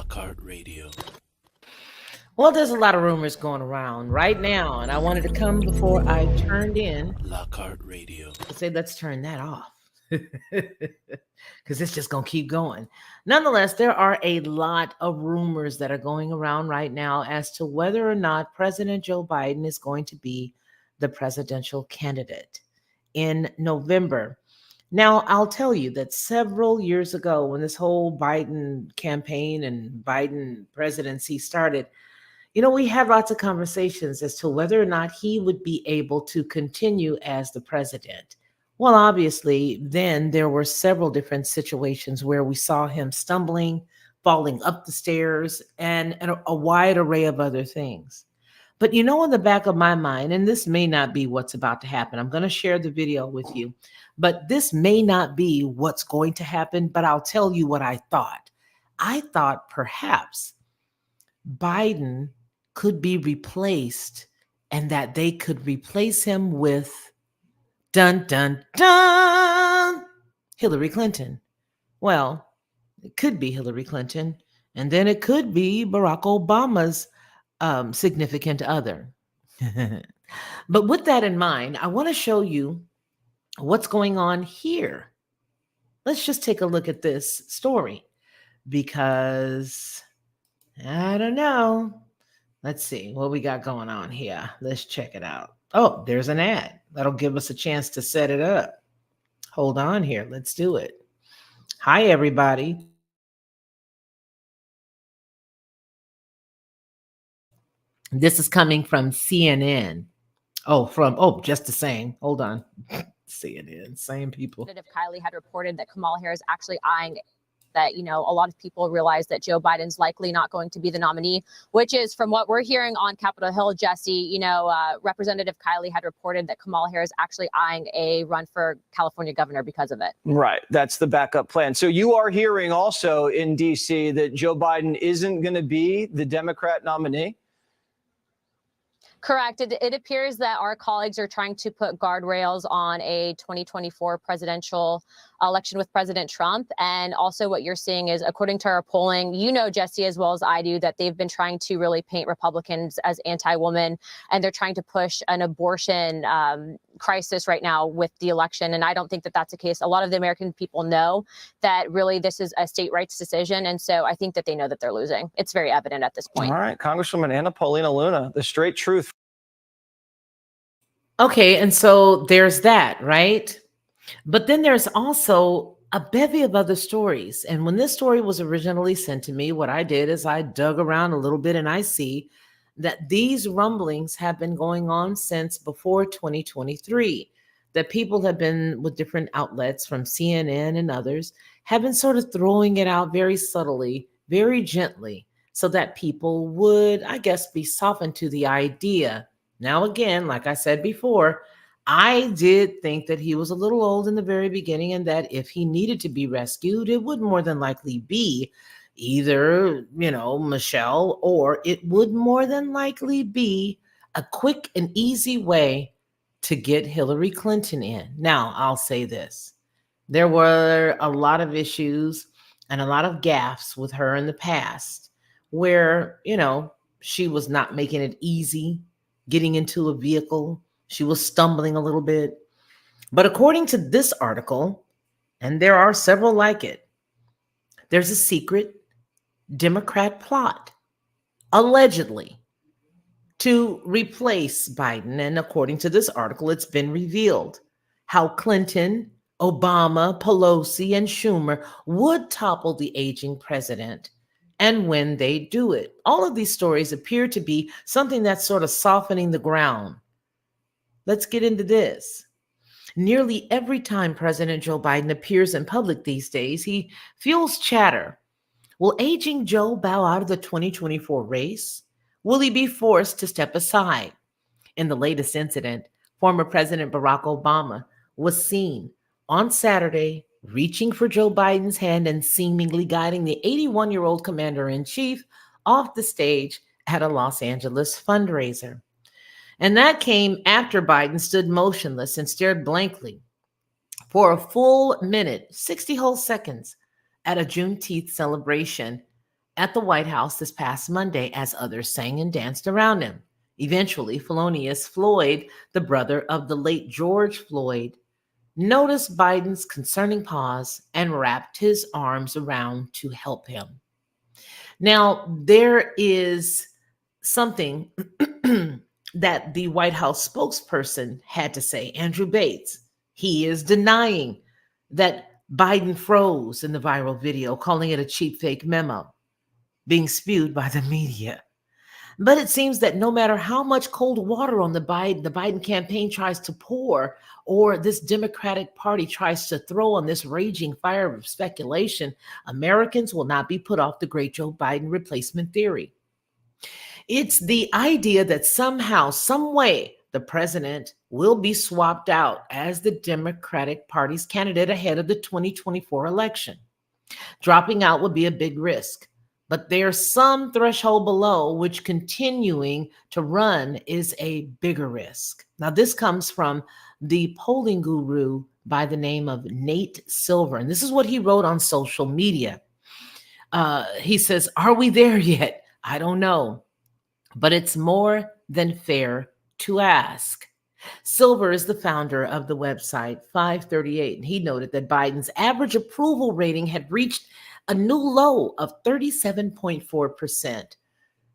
Lockhart Radio. Well, there's a lot of rumors going around right now, and I wanted to come before I turned in Lockhart Radio. to say, let's turn that off. Because it's just going to keep going. Nonetheless, there are a lot of rumors that are going around right now as to whether or not President Joe Biden is going to be the presidential candidate in November. Now, I'll tell you that several years ago, when this whole Biden campaign and Biden presidency started, we had lots of conversations as to whether or not he would be able to continue as the president. Well, obviously, then there were several different situations where we saw him stumbling, falling up the stairs, and a wide array of other things. But in the back of my mind, and this may not be what's about to happen, I'm going to share the video with you, but this may not be what's going to happen, but I'll tell you what I thought. I thought perhaps Biden could be replaced and that they could replace him with dun dun dun Hillary Clinton. Well, it could be Hillary Clinton, and then it could be Barack Obama's significant other. But with that in mind, I want to show you what's going on here. Let's just take a look at this story because I don't know. Let's see what we got going on here. Let's check it out. Oh, there's an ad. That'll give us a chance to set it up. Hold on here. Let's do it. Hi, everybody. This is coming from CNN. Just the same. Hold on. CNN, same people. Kylie had reported that Kamala Harris actually eyeing that, a lot of people realize that Joe Biden's likely not going to be the nominee, which is from what we're hearing on Capitol Hill, Jesse, Representative Kylie had reported that Kamala Harris actually eyeing a run for California governor because of it. Right. That's the backup plan. So you are hearing also in D.C. that Joe Biden isn't going to be the Democrat nominee? Correct. It appears that our colleagues are trying to put guardrails on a 2024 presidential election with President Trump. And also what you're seeing is, according to our polling, Jesse, as well as I do, that they've been trying to really paint Republicans as anti-woman, and they're trying to push an abortion crisis right now with the election. And I don't think that that's the case. A lot of the American people know that really this is a state rights decision. And so I think that they know that they're losing. It's very evident at this point. All right. Congresswoman Anna Paulina Luna, the straight truth. Okay, and so there's that, right? But then there's also a bevy of other stories. And when this story was originally sent to me, what I did is I dug around a little bit and I see that these rumblings have been going on since before 2023. That people have been, with different outlets from CNN and others, have been sort of throwing it out very subtly, very gently, so that people would, I guess, be softened to the idea. Now, again, like I said before, I did think that he was a little old in the very beginning, and that if he needed to be rescued, it would more than likely be either, Michelle, or it would more than likely be a quick and easy way to get Hillary Clinton in. Now, I'll say this. There were a lot of issues and a lot of gaffes with her in the past where, she was not making it easy getting into a vehicle. She was stumbling a little bit. But according to this article, and there are several like it, there's a secret Democrat plot, allegedly, to replace Biden. And according to this article, it's been revealed how Clinton, Obama, Pelosi, and Schumer would topple the aging president. And when they do it, all of these stories appear to be something that's sort of softening the ground. Let's get into this. Nearly every time President Joe Biden appears in public these days, he fuels chatter. Will aging Joe bow out of the 2024 race? Will he be forced to step aside? In the latest incident, former President Barack Obama was seen on Saturday reaching for Joe Biden's hand and seemingly guiding the 81-year-old commander-in-chief off the stage at a Los Angeles fundraiser. And that came after Biden stood motionless and stared blankly for a full minute, 60 whole seconds, at a Juneteenth celebration at the White House this past Monday as others sang and danced around him. Eventually, Felonious Floyd, the brother of the late George Floyd, noticed Biden's concerning pause and wrapped his arms around to help him. Now, there is something that the White House spokesperson had to say, Andrew Bates. He is denying that Biden froze in the viral video, calling it a cheap fake memo being spewed by the media. But it seems that no matter how much cold water on the Biden campaign tries to pour, or this Democratic Party tries to throw on this raging fire of speculation, Americans will not be put off the great Joe Biden replacement theory. It's the idea that somehow, some way, the president will be swapped out as the Democratic Party's candidate ahead of the 2024 election. Dropping out would be a big risk. But there's some threshold below which continuing to run is a bigger risk. Now, this comes from the polling guru by the name of Nate Silver. And this is what he wrote on social media. He says, "Are we there yet? I don't know. But it's more than fair to ask." Silver is the founder of the website 538, and he noted that Biden's average approval rating had reached a new low of 37.4%.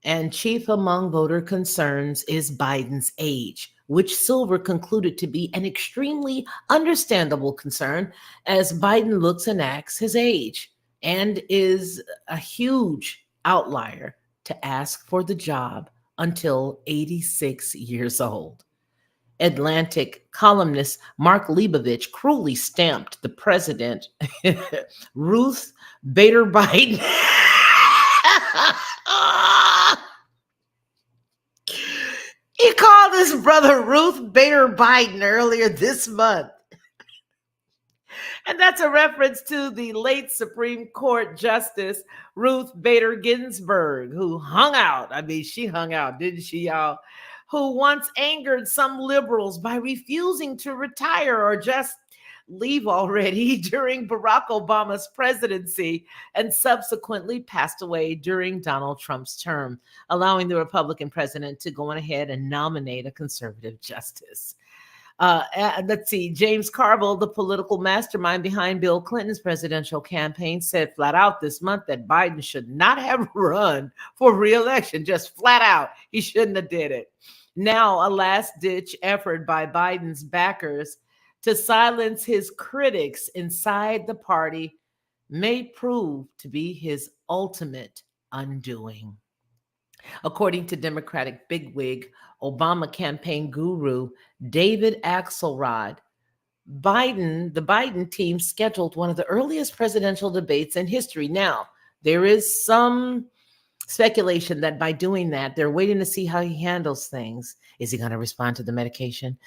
And chief among voter concerns is Biden's age, which Silver concluded to be an extremely understandable concern as Biden looks and acts his age and is a huge outlier to ask for the job until 86 years old. Atlantic columnist Mark Leibovich cruelly stamped the president, Ruth Bader Biden. He called his brother Ruth Bader Biden earlier this month. And that's a reference to the late Supreme Court Justice Ruth Bader Ginsburg, who hung out. I mean, she hung out, didn't she, y'all? Who once angered some liberals by refusing to retire or just leave already during Barack Obama's presidency, and subsequently passed away during Donald Trump's term, allowing the Republican president to go on ahead and nominate a conservative justice. Let's see, James Carville, the political mastermind behind Bill Clinton's presidential campaign, said flat out this month that Biden should not have run for re-election, just flat out. He shouldn't have did it. Now, a last-ditch effort by Biden's backers to silence his critics inside the party may prove to be his ultimate undoing. According to Democratic bigwig, Obama campaign guru David Axelrod, the Biden team scheduled one of the earliest presidential debates in history. Now, there is some speculation that by doing that, they're waiting to see how he handles things. Is he going to respond to the medication?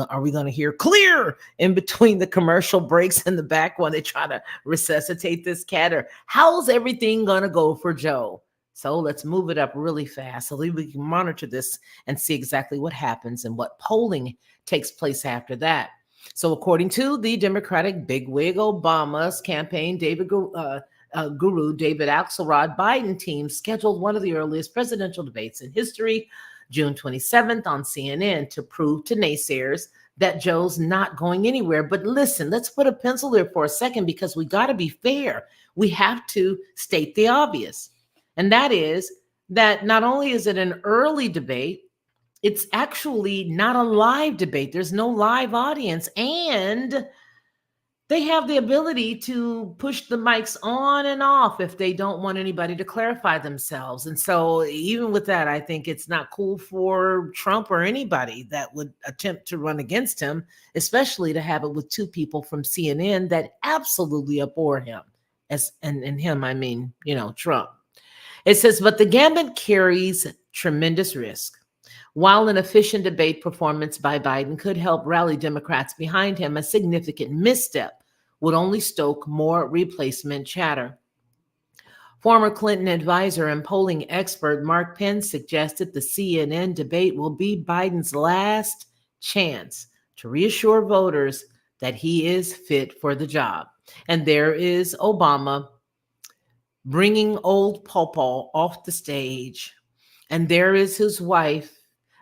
Are we going to hear clear in between the commercial breaks in the back when they try to resuscitate this cat? Or how's everything going to go for Joe? So let's move it up really fast so that we can monitor this and see exactly what happens and what polling takes place after that. So according to the Democratic bigwig Obama's campaign, guru David Axelrod, Biden team scheduled one of the earliest presidential debates in history, June 27th on CNN, to prove to naysayers that Joe's not going anywhere. But listen, let's put a pencil there for a second because we got to be fair. We have to state the obvious. And that is that not only is it an early debate, it's actually not a live debate. There's no live audience. And they have the ability to push the mics on and off if they don't want anybody to clarify themselves. And so even with that, I think it's not cool for Trump or anybody that would attempt to run against him, especially to have it with two people from CNN that absolutely abhor him. And him, I mean, Trump. It says, but the gambit carries tremendous risk. While an efficient debate performance by Biden could help rally Democrats behind him, a significant misstep would only stoke more replacement chatter. Former Clinton advisor and polling expert Mark Penn suggested the CNN debate will be Biden's last chance to reassure voters that he is fit for the job. And there is Obama bringing old Pawpaw off the stage. And there is his wife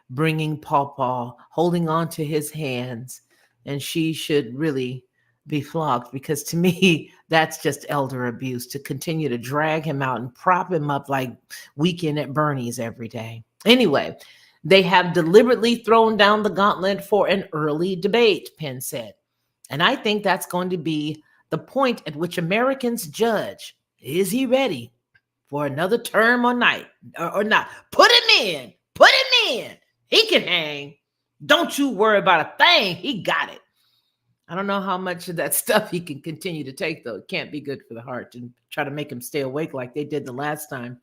bringing Pawpaw, holding on to his hands. And she should really be flogged, because to me, that's just elder abuse, to continue to drag him out and prop him up like Weekend at Bernie's every day. Anyway, they have deliberately thrown down the gauntlet for an early debate, Penn said. And I think that's going to be the point at which Americans judge, is he ready for another term or not? Put him in. Put him in. He can hang. Don't you worry about a thing. He got it. I don't know how much of that stuff he can continue to take, though. It can't be good for the heart and try to make him stay awake like they did the last time.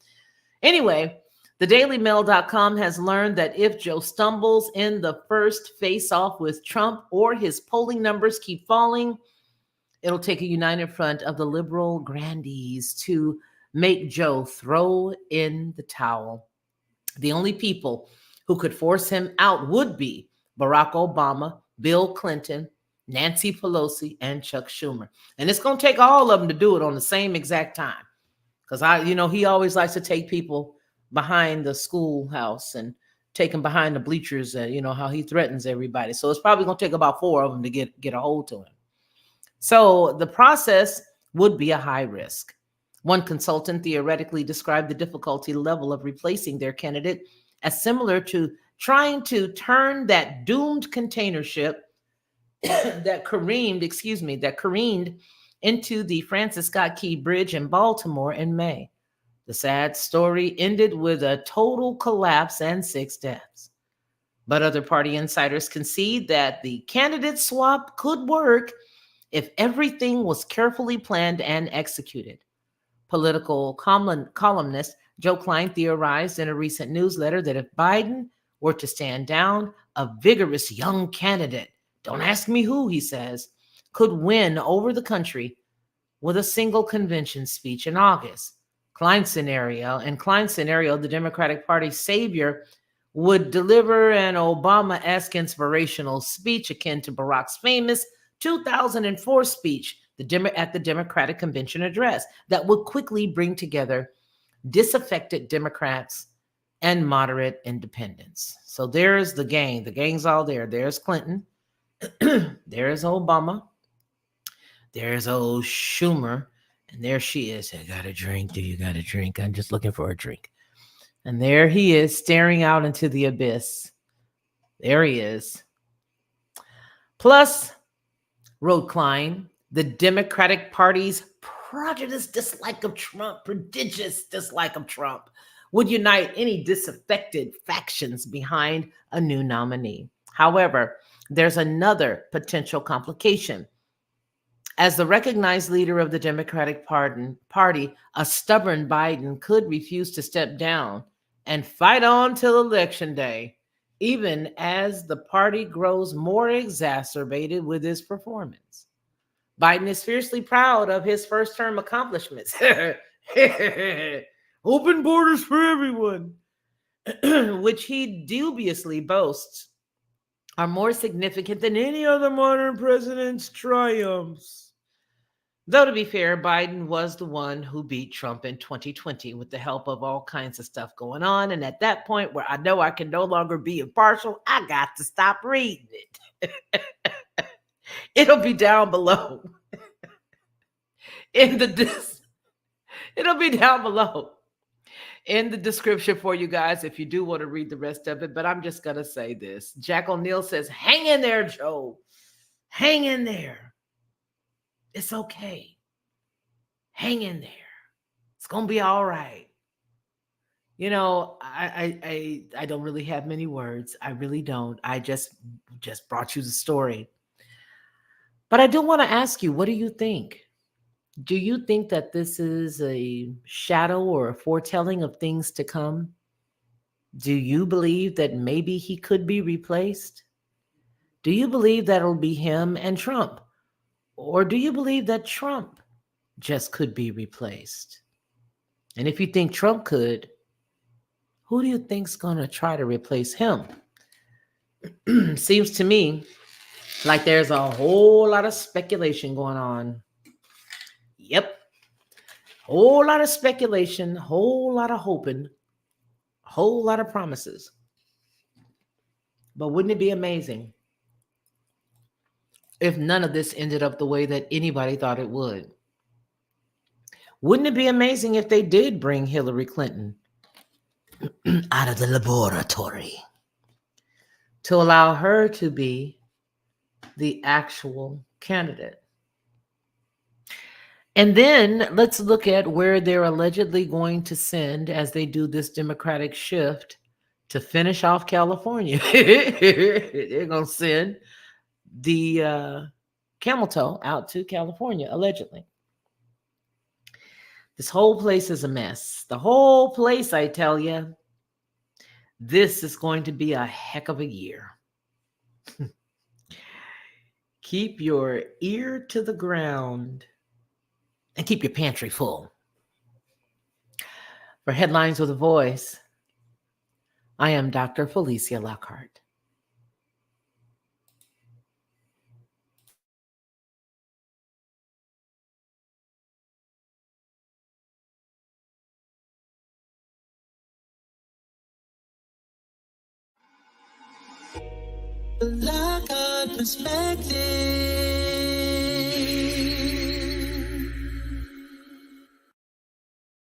Anyway, thedailymail.com has learned that if Joe stumbles in the first face-off with Trump, or his polling numbers keep falling, it'll take a united front of the liberal grandees to make Joe throw in the towel. The only people who could force him out would be Barack Obama, Bill Clinton, Nancy Pelosi, and Chuck Schumer. And it's going to take all of them to do it on the same exact time. Because he always likes to take people behind the schoolhouse and take them behind the bleachers, and how he threatens everybody. So it's probably going to take about 4 of them to get a hold to him. So the process would be a high risk. One consultant theoretically described the difficulty level of replacing their candidate as similar to trying to turn that doomed container ship that careened into the Francis Scott Key Bridge in Baltimore in May. The sad story ended with a total collapse and 6 deaths. But other party insiders concede that the candidate swap could work if everything was carefully planned and executed. Political columnist Joe Klein theorized in a recent newsletter that if Biden were to stand down, a vigorous young candidate, don't ask me who, he says, could win over the country with a single convention speech in August. Klein's scenario, the Democratic Party's savior would deliver an Obama-esque inspirational speech akin to Barack's famous 2004 speech at the Democratic Convention address that would quickly bring together disaffected Democrats and moderate independents. So there's the gang. The gang's all there. There's Clinton. There's Obama. There's old Schumer. And there she is. I got a drink. Do you got a drink? I'm just looking for a drink. And there he is, staring out into the abyss. There he is. Plus, wrote Klein, the Democratic Party's prodigious dislike of Trump would unite any disaffected factions behind a new nominee. However, there's another potential complication. As the recognized leader of the Democratic Party, a stubborn Biden could refuse to step down and fight on till Election Day, even as the party grows more exacerbated with his performance. Biden is fiercely proud of his first-term accomplishments. Open borders for everyone, which he dubiously boasts are more significant than any other modern president's triumphs. Though, to be fair, Biden was the one who beat Trump in 2020 with the help of all kinds of stuff going on. And at that point where I know I can no longer be impartial, I got to stop reading it. It'll be down below. It'll be down below in the description for you guys if you do want to read the rest of it. But I'm just going to say this. Jack O'Neill says, hang in there, Joe. Hang in there. It's okay. Hang in there. It's going to be all right. I don't really have many words. I really don't. I just brought you the story. But I do want to ask you, what do you think? Do you think that this is a shadow or a foretelling of things to come? Do you believe that maybe he could be replaced? Do you believe that it'll be him and Trump? Or do you believe that Trump just could be replaced? And if you think Trump could, who do you think's going to try to replace him? Seems to me like there's a whole lot of speculation going on. Yep. Whole lot of speculation, whole lot of hoping, whole lot of promises. But wouldn't it be amazing if none of this ended up the way that anybody thought it would? Wouldn't it be amazing if they did bring Hillary Clinton out of the laboratory to allow her to be the actual candidate? And then let's look at where they're allegedly going to send, as they do this Democratic shift, to finish off California. They're going to send the camel toe out to California, allegedly. This whole place is a mess. The whole place, I tell you. This is going to be a heck of a year. Keep your ear to the ground and keep your pantry full. For Headlines with a Voice, I am Dr. Felicia Lockhart. Lockhart Perspective.